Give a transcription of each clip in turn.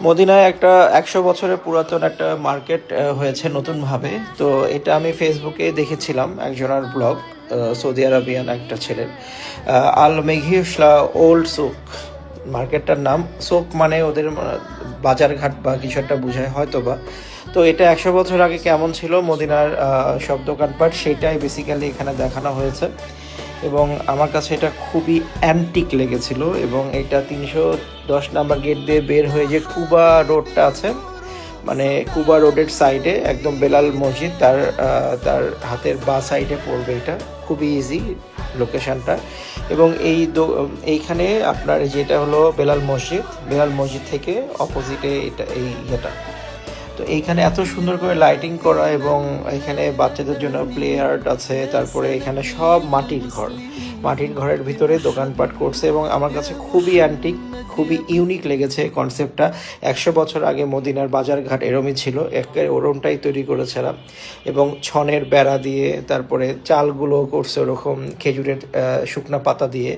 মদিনায় একটা 100 বছরের পুরাতন একটা মার্কেট হয়েছে নতুনভাবে। তো এটা আমি ফেসবুকে দেখেছিলাম একজনের ব্লগ, সৌদি আরবিয়ান একটা ছেলের। আল মেঘিউসলা ওল্ড সুক মার্কেটটার নাম। সোক মানে ওদের বাজারঘাট বা কিছু একটা বোঝায় হয়তো বা। তো এটা 100 বছর আগে কেমন ছিল মদিনার সব দোকানপাট, সেটাই বেসিক্যালি এখানে দেখানো হয়েছে। এবং আমার কাছে এটা খুবই অ্যান্টিক লেগেছিল। এবং এটা 310 নাম্বার গেট দিয়ে বের হয়ে যে কুবা রোডটা আছে, মানে কুবা রোডের সাইডে একদম বেলাল মসজিদ, তার হাতের বাঁ সাইডে পড়বে। এটা খুবই ইজি লোকেশানটা। এবং এইখানে আপনার যেটা হলো বেলাল মসজিদ থেকে অপোজিটে এটা এই ইয়েটা। তো এইখানে এত সুন্দর করে লাইটিং করা, এবং এখানে বাচ্চাদের জন্য প্লে আর্ট আছে। তারপরে এখানে সব মাটির ঘরের ভিতরে দোকানপাট করছে। এবং আমার কাছে খুবই অ্যান্টিক, খুবই ইউনিক লেগেছে কনসেপ্টটা। 100 বছর আগে মদিনার বাজারঘাট এরমই ছিল, একেবারে ওরমটাই তৈরি করেছিলাম। এবং ছনের বেড়া দিয়ে, তারপরে চালগুলো করছে ওরকম খেজুরের শুকনা পাতা দিয়ে।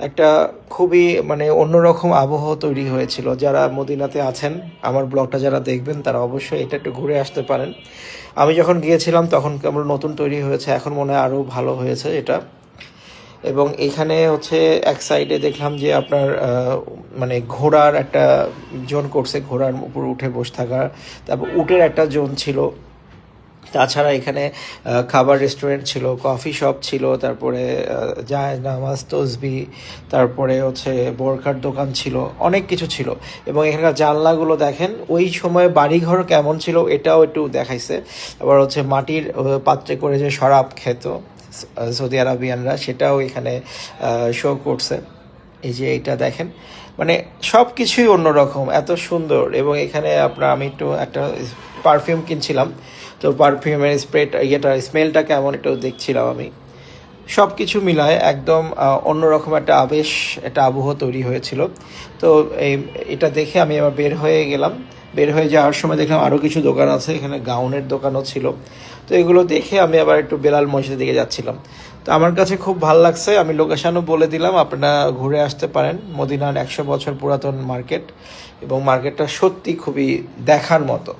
একটা খুবই মানে অন্যরকম আবহ তৈরি হয়েছিল। যারা মদিনাতে আছেন, আমার ব্লগটা যারা দেখবেন, তারা অবশ্যই এটা একটু ঘুরে আসতে পারেন। আমি যখন গিয়েছিলাম তখন কেমন নতুন তৈরি হয়েছে, এখন মনে হয় আরও ভালো হয়েছে এটা। এবং এখানে হচ্ছে এক সাইডে দেখলাম যে আপনার মানে ঘোড়ার একটা জোন করছে, ঘোড়ার উপর উঠে বসে থাকা। তারপর উটের একটা জোন ছিল। তাছাড়া এখানে খাবার রেস্টুরেন্ট ছিল, কফি শপ ছিল, তারপরে জায় নামাজ তসবি, তারপরে হচ্ছে বোরখার দোকান ছিল, অনেক কিছু ছিল। এবং এখানকার জানলাগুলো দেখেন, ওই সময় বাড়িঘর কেমন ছিল এটাও একটু দেখাইছে। আবার হচ্ছে মাটির পাত্রে করে যে শরাব খেত সৌদি আরবিয়ানরা, সেটাও এখানে শো করছে। এই যে এটা দেখেন, মানে সব কিছুই অন্যরকম, এত সুন্দর। এবং এখানে আমি একটু একটা পারফিউম কিনছিলাম। তো পারফিউমের স্মেলটা কেমন একটু দেখছিলাম আমি। সব কিছু মিলায় একদম অন্যরকম একটা আবেশ, একটা আবহ তৈরি হয়েছিল। তো এটা দেখে আমি আবার বের হয়ে গেলাম। বের হয়ে যাওয়ার সময় দেখলাম আরও কিছু দোকান আছে, এখানে গাউনের দোকানও ছিল। তো এগুলো দেখে আমি আবার একটু বেলাল মসজিদের দিকে যাচ্ছিলাম। তো আমার কাছে খুব ভালো লাগছে। আমি লোকেশানও বলে দিলাম, আপনারা ঘুরে আসতে পারেন মদিনার 100 বছর পুরাতন মার্কেট। এবং মার্কেটটা সত্যি খুবই দেখার মতো।